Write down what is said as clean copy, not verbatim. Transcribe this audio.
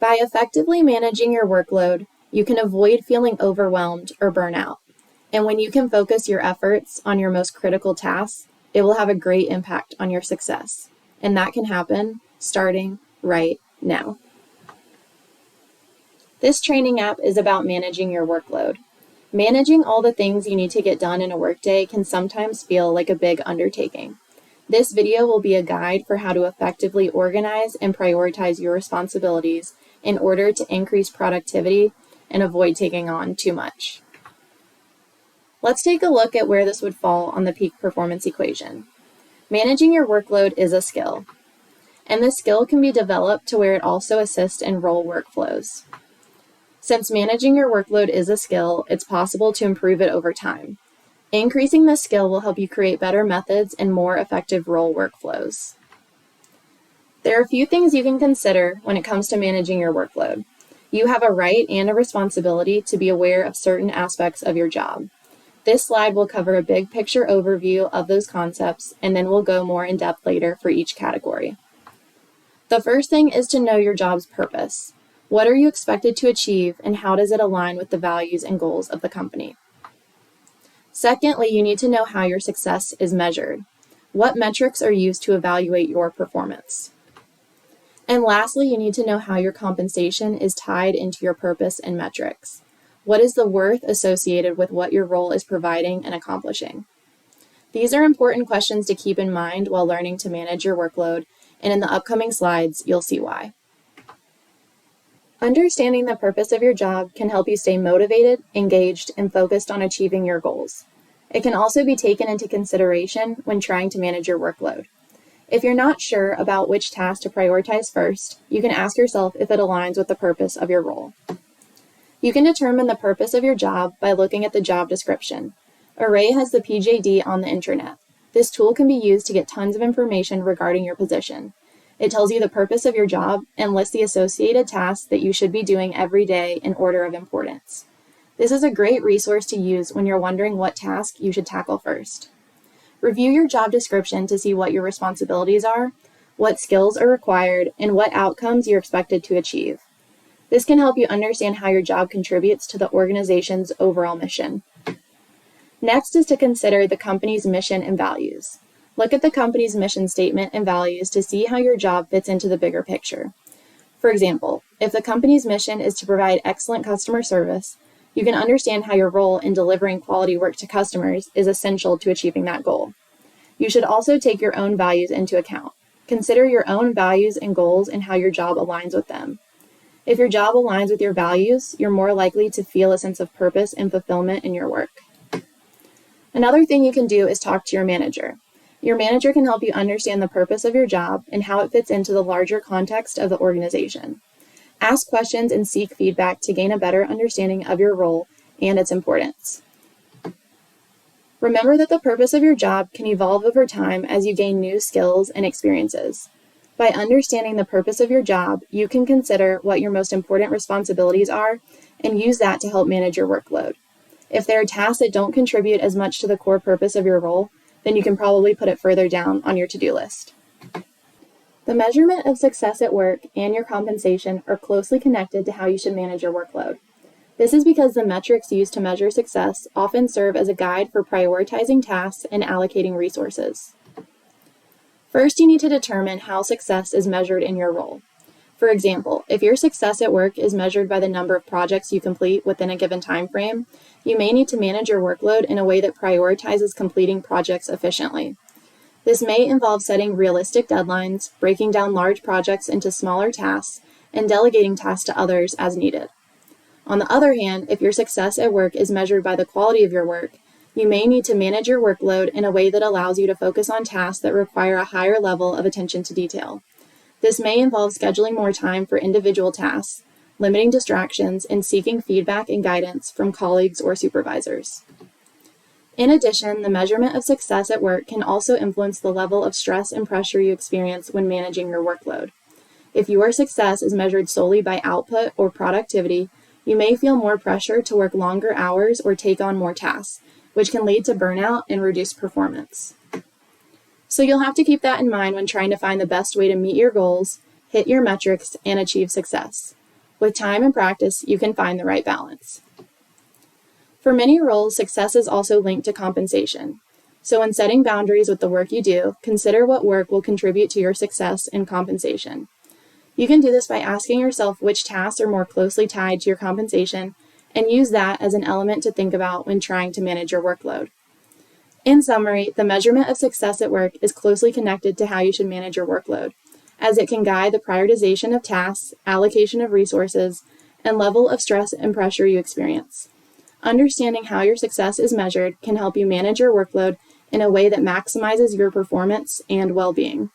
By effectively managing your workload, you can avoid feeling overwhelmed or burnout. And when you can focus your efforts on your most critical tasks, it will have a great impact on your success. And that can happen starting right now. This training app is about managing your workload. Managing all the things you need to get done in a workday can sometimes feel like a big undertaking. This video will be a guide for how to effectively organize and prioritize your responsibilities in order to increase productivity and avoid taking on too much. Let's take a look at where this would fall on the peak performance equation. Managing your workload is a skill, and this skill can be developed to where it also assists in role workflows. Since managing your workload is a skill, it's possible to improve it over time. Increasing this skill will help you create better methods and more effective role workflows. There are a few things you can consider when it comes to managing your workload. You have a right and a responsibility to be aware of certain aspects of your job. This slide will cover a big picture overview of those concepts, and then we'll go more in depth later for each category. The first thing is to know your job's purpose. What are you expected to achieve, and how does it align with the values and goals of the company? Secondly, you need to know how your success is measured. What metrics are used to evaluate your performance? And lastly, you need to know how your compensation is tied into your purpose and metrics. What is the worth associated with what your role is providing and accomplishing? These are important questions to keep in mind while learning to manage your workload, and in the upcoming slides, you'll see why. Understanding the purpose of your job can help you stay motivated, engaged, and focused on achieving your goals. It can also be taken into consideration when trying to manage your workload. If you're not sure about which task to prioritize first, you can ask yourself if it aligns with the purpose of your role. You can determine the purpose of your job by looking at the job description. Array has the PJD on the intranet. This tool can be used to get tons of information regarding your position. It tells you the purpose of your job and lists the associated tasks that you should be doing every day in order of importance. This is a great resource to use when you're wondering what task you should tackle first. Review your job description to see what your responsibilities are, what skills are required, and what outcomes you're expected to achieve. This can help you understand how your job contributes to the organization's overall mission. Next is to consider the company's mission and values. Look at the company's mission statement and values to see how your job fits into the bigger picture. For example, if the company's mission is to provide excellent customer service, you can understand how your role in delivering quality work to customers is essential to achieving that goal. You should also take your own values into account. Consider your own values and goals and how your job aligns with them. If your job aligns with your values, you're more likely to feel a sense of purpose and fulfillment in your work. Another thing you can do is talk to your manager. Your manager can help you understand the purpose of your job and how it fits into the larger context of the organization. Ask questions and seek feedback to gain a better understanding of your role and its importance. Remember that the purpose of your job can evolve over time as you gain new skills and experiences. By understanding the purpose of your job, you can consider what your most important responsibilities are and use that to help manage your workload. If there are tasks that don't contribute as much to the core purpose of your role, then you can probably put it further down on your to-do list. The measurement of success at work and your compensation are closely connected to how you should manage your workload. This is because the metrics used to measure success often serve as a guide for prioritizing tasks and allocating resources. First, you need to determine how success is measured in your role. For example, if your success at work is measured by the number of projects you complete within a given time frame, you may need to manage your workload in a way that prioritizes completing projects efficiently. This may involve setting realistic deadlines, breaking down large projects into smaller tasks, and delegating tasks to others as needed. On the other hand, if your success at work is measured by the quality of your work, you may need to manage your workload in a way that allows you to focus on tasks that require a higher level of attention to detail. This may involve scheduling more time for individual tasks, limiting distractions, and seeking feedback and guidance from colleagues or supervisors. In addition, the measurement of success at work can also influence the level of stress and pressure you experience when managing your workload. If your success is measured solely by output or productivity, you may feel more pressure to work longer hours or take on more tasks, which can lead to burnout and reduced performance. So you'll have to keep that in mind when trying to find the best way to meet your goals, hit your metrics, and achieve success. With time and practice, you can find the right balance. For many roles, success is also linked to compensation. So when setting boundaries with the work you do, consider what work will contribute to your success and compensation. You can do this by asking yourself which tasks are more closely tied to your compensation and use that as an element to think about when trying to manage your workload. In summary, the measurement of success at work is closely connected to how you should manage your workload, as it can guide the prioritization of tasks, allocation of resources, and level of stress and pressure you experience. Understanding how your success is measured can help you manage your workload in a way that maximizes your performance and well-being.